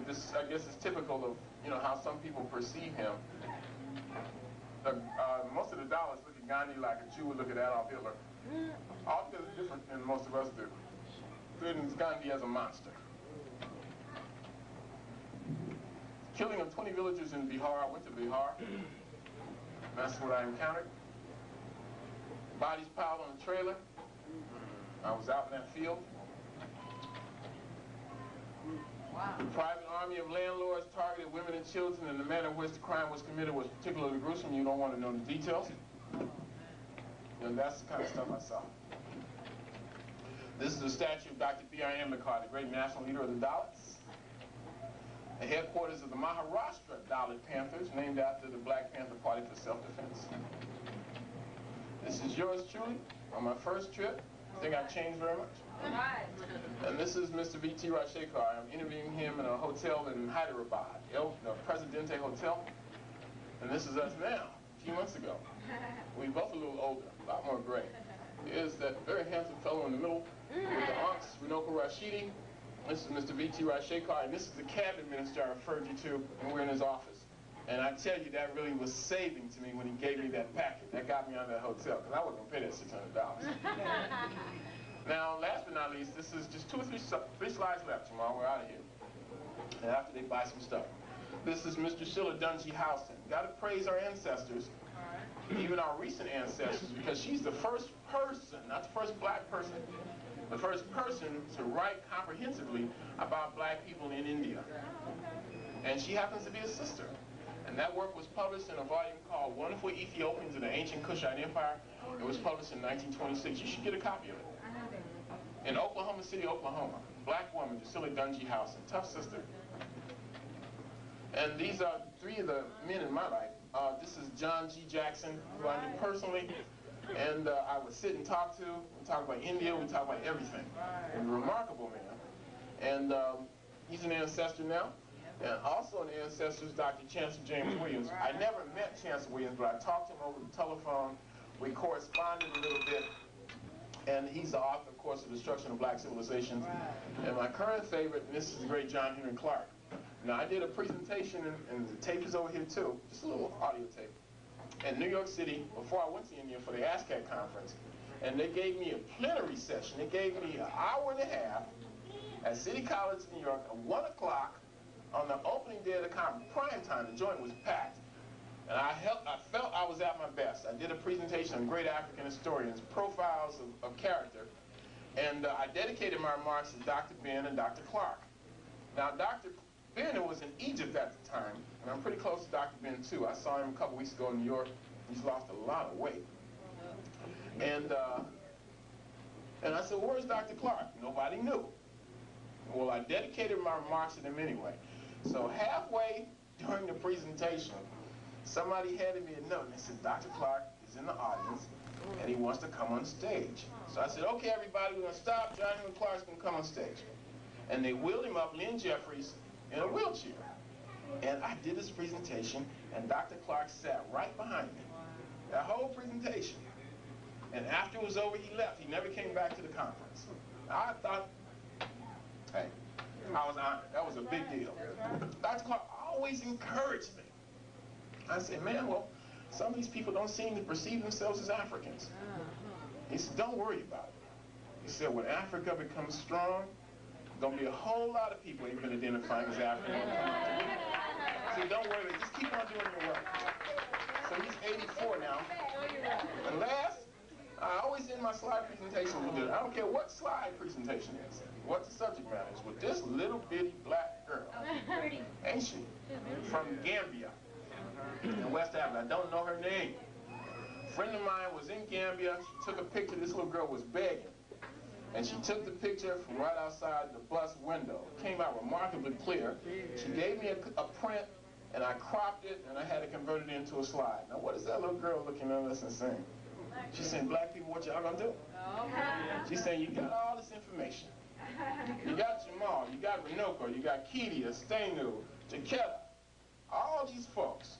this, I guess, is typical of, how some people perceive him. Most of the Dalits look at Gandhi like a Jew would look at Adolf Hitler. Altogether different than most of us do. Presents Gandhi as a monster. Killing of 20 villagers in Bihar. I went to Bihar. That's what I encountered. Bodies piled on a trailer. I was out in that field. Wow. The private army of landlords targeted women and children, and the manner in which the crime was committed was particularly gruesome. You don't want to know the details. And that's the kind of stuff I saw. This is a statue of Dr. B.R. Ambedkar, the great national leader of the Dalits. The headquarters of the Maharashtra Dalit Panthers, named after the Black Panther Party for self-defense. This is yours truly, on my first trip. I think I've changed very much. And this is Mr. V.T. Rashidi. I'm interviewing him in a hotel in Hyderabad, the Presidente Hotel. And this is us now, a few months ago. We both a little older, a lot more gray. Here's that very handsome fellow in the middle with the aunts, Runoko Rashidi. This is Mr. V.T. Rashidi, and this is the cabinet minister I referred you to, and we're in his office. And I tell you, that really was saving to me when he gave me that packet. That got me out of that hotel, because I wasn't going to pay that $600. Now, last but not least, this is just three slides left tomorrow. We're out of here. And after they buy some stuff. This is Mr. Sheila Dungy Houston. Got to praise our ancestors, even our recent ancestors, because she's the first person, not the first black person, the first person to write comprehensively about black people in India. And she happens to be a sister. And that work was published in a volume called Wonderful Ethiopians in the Ancient Kushite Empire. It was published in 1926. You should get a copy of it. In Oklahoma City, Oklahoma. Black woman, Sheila Dungy Houston. Tough sister. And these are three of the men in my life. This is John G. Jackson, who I knew personally. And I would sit and talk to. We talk about India. We talk about everything. And a remarkable man. And he's an ancestor now. And also an ancestor is Dr. Chancellor James Williams. I never met Chancellor Williams, but I talked to him over the telephone. We corresponded a little bit. And he's the author, of course, of The Destruction of Black Civilizations. And my current favorite, and this is the great John Henry Clark. Now, I did a presentation, and the tape is over here, too. Just a little audio tape. In New York City, before I went to India for the ASCAC conference. And they gave me a plenary session. They gave me an hour and a half at City College, New York, at 1 o'clock on the opening day of the conference. Prime time, the joint was packed. And I felt I was at my best. I did a presentation on great African historians, profiles of character. And I dedicated my remarks to Dr. Ben and Dr. Clark. Now, Dr. Ben was in Egypt at the time, and I'm pretty close to Dr. Ben, too. I saw him a couple weeks ago in New York. He's lost a lot of weight. And I said, where's Dr. Clark? Nobody knew. Well, I dedicated my remarks to him anyway. So halfway during the presentation, somebody handed me a note, and they said, Dr. Clark is in the audience, and he wants to come on stage. So I said, okay, everybody, we're going to stop. John Henry Clark's going to come on stage. And they wheeled him up, Lynn Jeffries, in a wheelchair. And I did this presentation, and Dr. Clark sat right behind me. That whole presentation. And after it was over, he left. He never came back to the conference. I thought, hey, I was honored. That was a big deal. Dr. Clark always encouraged me. I said, man, well, some of these people don't seem to perceive themselves as Africans. He said, don't worry about it. He said, when Africa becomes strong, there's going to be a whole lot of people even identifying as African. So don't worry, just keep on doing your work. So he's 84 now. And last, I always end my slide presentation with this. I don't care what slide presentation is, what the subject matter is, with this little bitty black girl. Ain't she? From Gambia in West Africa. I don't know her name. A friend of mine was in Gambia. She took a picture. This little girl was begging. And she took the picture from right outside the bus window. It came out remarkably clear. She gave me a print, and I cropped it, and I had to convert it into a slide. Now, what is that little girl looking at us and saying? She's saying, black people, what y'all gonna do? She's saying, you got all this information. You got Jamal, you got Runoko, you got Kedia, Stenu, Jaketta, all these folks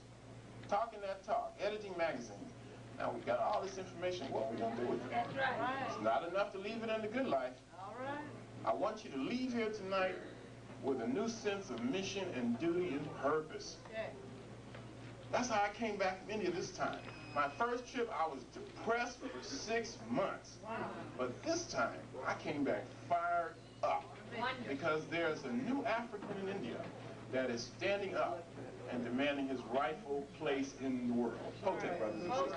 talking that talk, editing magazines. Now we got all this information, what we gonna do with it? It's not enough to leave it in the good life. I want you to leave here tonight with a new sense of mission and duty and purpose. That's how I came back from India this time. My first trip, I was depressed for 6 months. But this time, I came back fired up because there's a new African in India that is standing up and demanding his rightful place in the world. Hotep, brothers and sisters.